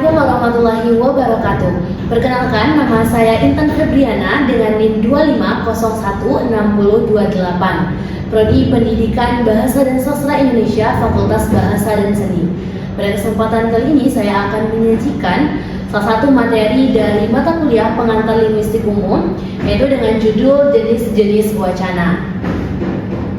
Assalamualaikum warahmatullahi wabarakatuh. Perkenalkan, nama saya Intan Febriana dengan NIM 25016028, Prodi Pendidikan Bahasa dan Sastra Indonesia, Fakultas Bahasa dan Seni. Pada kesempatan kali ini saya akan menyajikan salah satu materi dari mata kuliah pengantar linguistik umum, yaitu dengan judul jenis-jenis wacana.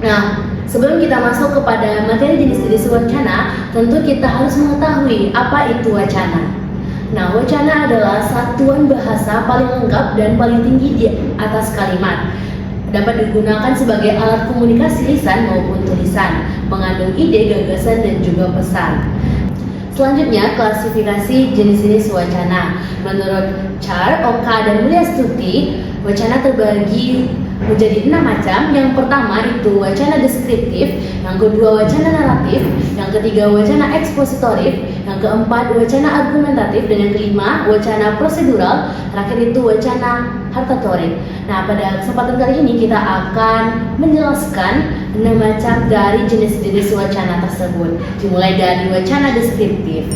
Nah, sebelum kita masuk kepada materi jenis-jenis wacana, tentu kita harus mengetahui apa itu wacana. Nah, wacana adalah satuan bahasa paling lengkap dan paling tinggi di atas kalimat. Dapat digunakan sebagai alat komunikasi lisan maupun tulisan, mengandung ide, gagasan, dan juga pesan. Selanjutnya, klasifikasi jenis-jenis wacana. Menurut Char, Oka, dan Mulyastuti, wacana terbagi menjadi 6 macam. Yang pertama itu wacana deskriptif, yang kedua wacana naratif, yang ketiga wacana ekspositorif, yang keempat wacana argumentatif, dan yang kelima wacana prosedural, terakhir itu wacana hartatorik. Nah, pada kesempatan kali ini kita akan menjelaskan 6 macam dari jenis-jenis wacana tersebut, dimulai dari wacana deskriptif.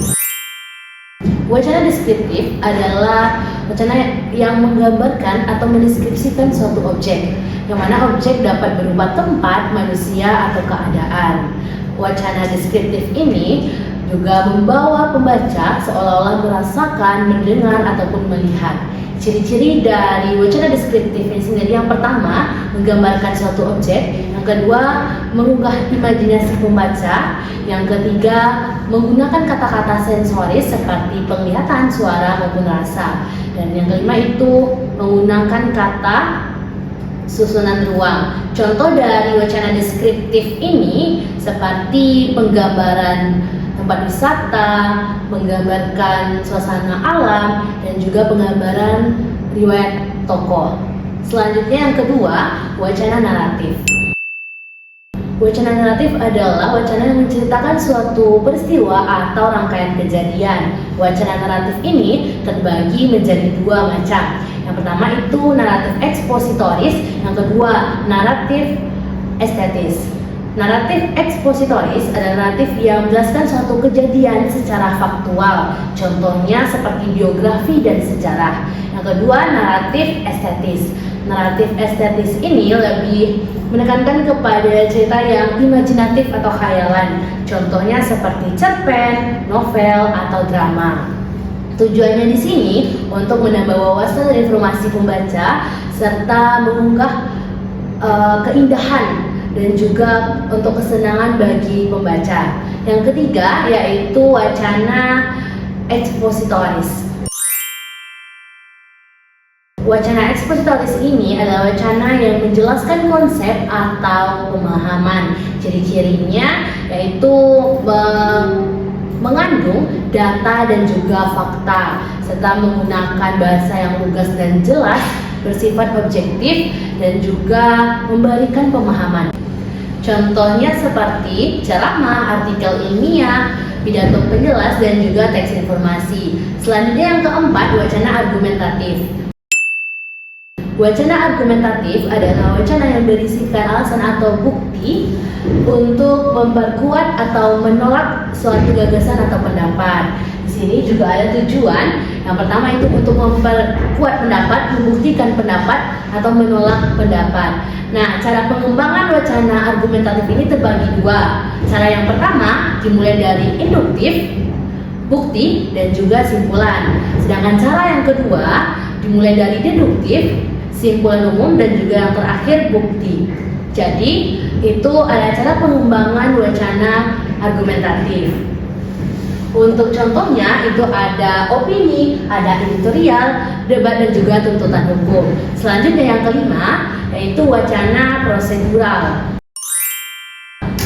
Wacana deskriptif adalah wacana yang menggambarkan atau mendeskripsikan suatu objek, yang mana objek dapat berupa tempat, manusia, atau keadaan. Wacana deskriptif ini juga membawa pembaca seolah-olah merasakan, mendengar, ataupun melihat. Ciri-ciri dari wacana deskriptif ini sendiri, yang pertama menggambarkan suatu objek, yang kedua mengunggah imajinasi pembaca, yang ketiga menggunakan kata-kata sensoris seperti penglihatan, suara, maupun rasa, dan yang kelima itu menggunakan kata susunan ruang. Contoh dari wacana deskriptif ini seperti penggambaran tempat wisata, menggambarkan suasana alam, dan juga penggambaran riwayat tokoh. Selanjutnya yang kedua, wacana naratif. Wacana naratif adalah wacana yang menceritakan suatu peristiwa atau rangkaian kejadian. Wacana naratif ini terbagi menjadi 2 macam. Yang pertama itu naratif ekspositoris, yang kedua naratif estetis. Naratif ekspositoris adalah naratif yang menjelaskan suatu kejadian secara faktual, contohnya seperti biografi dan sejarah. Yang kedua, naratif estetis. Naratif estetis ini lebih menekankan kepada cerita yang imajinatif atau khayalan, contohnya seperti cerpen, novel, atau drama. Tujuannya di sini untuk menambah wawasan dan informasi pembaca serta mengunggah keindahan dan juga untuk kesenangan bagi pembaca. Yang ketiga yaitu wacana ekspositoris. Wacana ekspositoris ini adalah wacana yang menjelaskan konsep atau pemahaman. Ciri-cirinya yaitu mengandung data dan juga fakta, serta menggunakan bahasa yang lugas dan jelas, bersifat objektif, dan juga memberikan pemahaman. Contohnya seperti ceramah, artikel ilmiah, pidato penjelas, dan juga teks informasi. Selanjutnya yang keempat, wacana argumentatif. Wacana argumentatif adalah wacana yang berisikan alasan atau bukti untuk memperkuat atau menolak suatu gagasan atau pendapat. Di sini juga ada tujuan. Yang pertama itu untuk memperkuat pendapat, membuktikan pendapat, atau menolak pendapat. Nah, cara pengembangan wacana argumentatif ini terbagi 2. Cara yang pertama dimulai dari induktif, bukti, dan juga simpulan. Sedangkan cara yang kedua dimulai dari deduktif, simpulan umum, dan juga yang terakhir bukti. Jadi, itu adalah cara pengembangan wacana argumentatif. Untuk contohnya itu ada opini, ada editorial, debat, dan juga tuntutan hukum. Selanjutnya yang kelima yaitu wacana prosedural.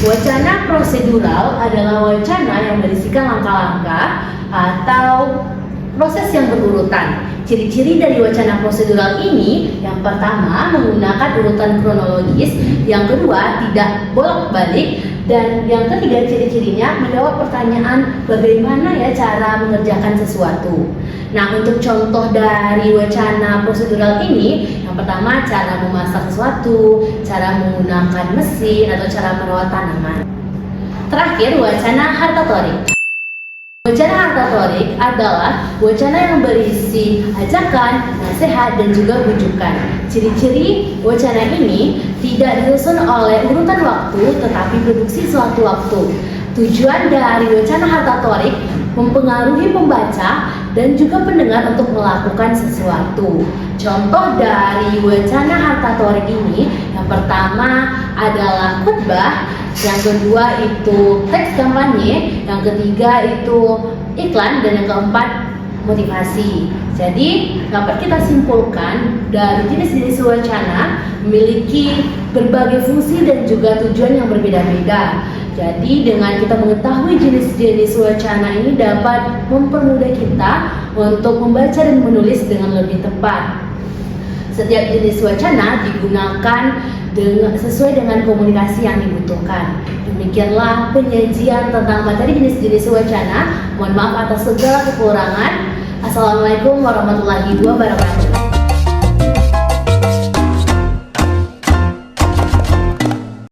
Wacana prosedural adalah wacana yang berisikan langkah-langkah atau proses yang berurutan. Ciri-ciri dari wacana prosedural ini, yang pertama menggunakan urutan kronologis, yang kedua tidak bolak-balik, dan yang ketiga ciri-cirinya menjawab pertanyaan bagaimana ya cara mengerjakan sesuatu. Nah, untuk contoh dari wacana prosedural ini, yang pertama cara memasak sesuatu, cara menggunakan mesin, atau cara merawat tanaman. Terakhir, wacana hartatorik. Wacana hartatorik adalah wacana yang berisi ajakan, nasihat, dan juga bujukan. Ciri-ciri wacana ini tidak disusun oleh urutan waktu, tetapi produksi suatu waktu. Tujuan dari wacana hartatorik mempengaruhi pembaca dan juga pendengar untuk melakukan sesuatu. Contoh dari wacana hartatorik ini, yang pertama adalah khutbah, yang kedua itu teks kampanye, yang ketiga itu iklan, dan yang keempat motivasi. Jadi dapat kita simpulkan dari jenis-jenis wacana memiliki berbagai fungsi dan juga tujuan yang berbeda-beda. Jadi dengan kita mengetahui jenis-jenis wacana ini dapat mempermudah kita untuk membaca dan menulis dengan lebih tepat. Setiap jenis wacana digunakan sesuai dengan komunikasi yang dibutuhkan. Demikianlah penyajian tentang materi jenis-jenis wacana. Mohon maaf atas segala kekurangan. Assalamualaikum warahmatullahi wabarakatuh.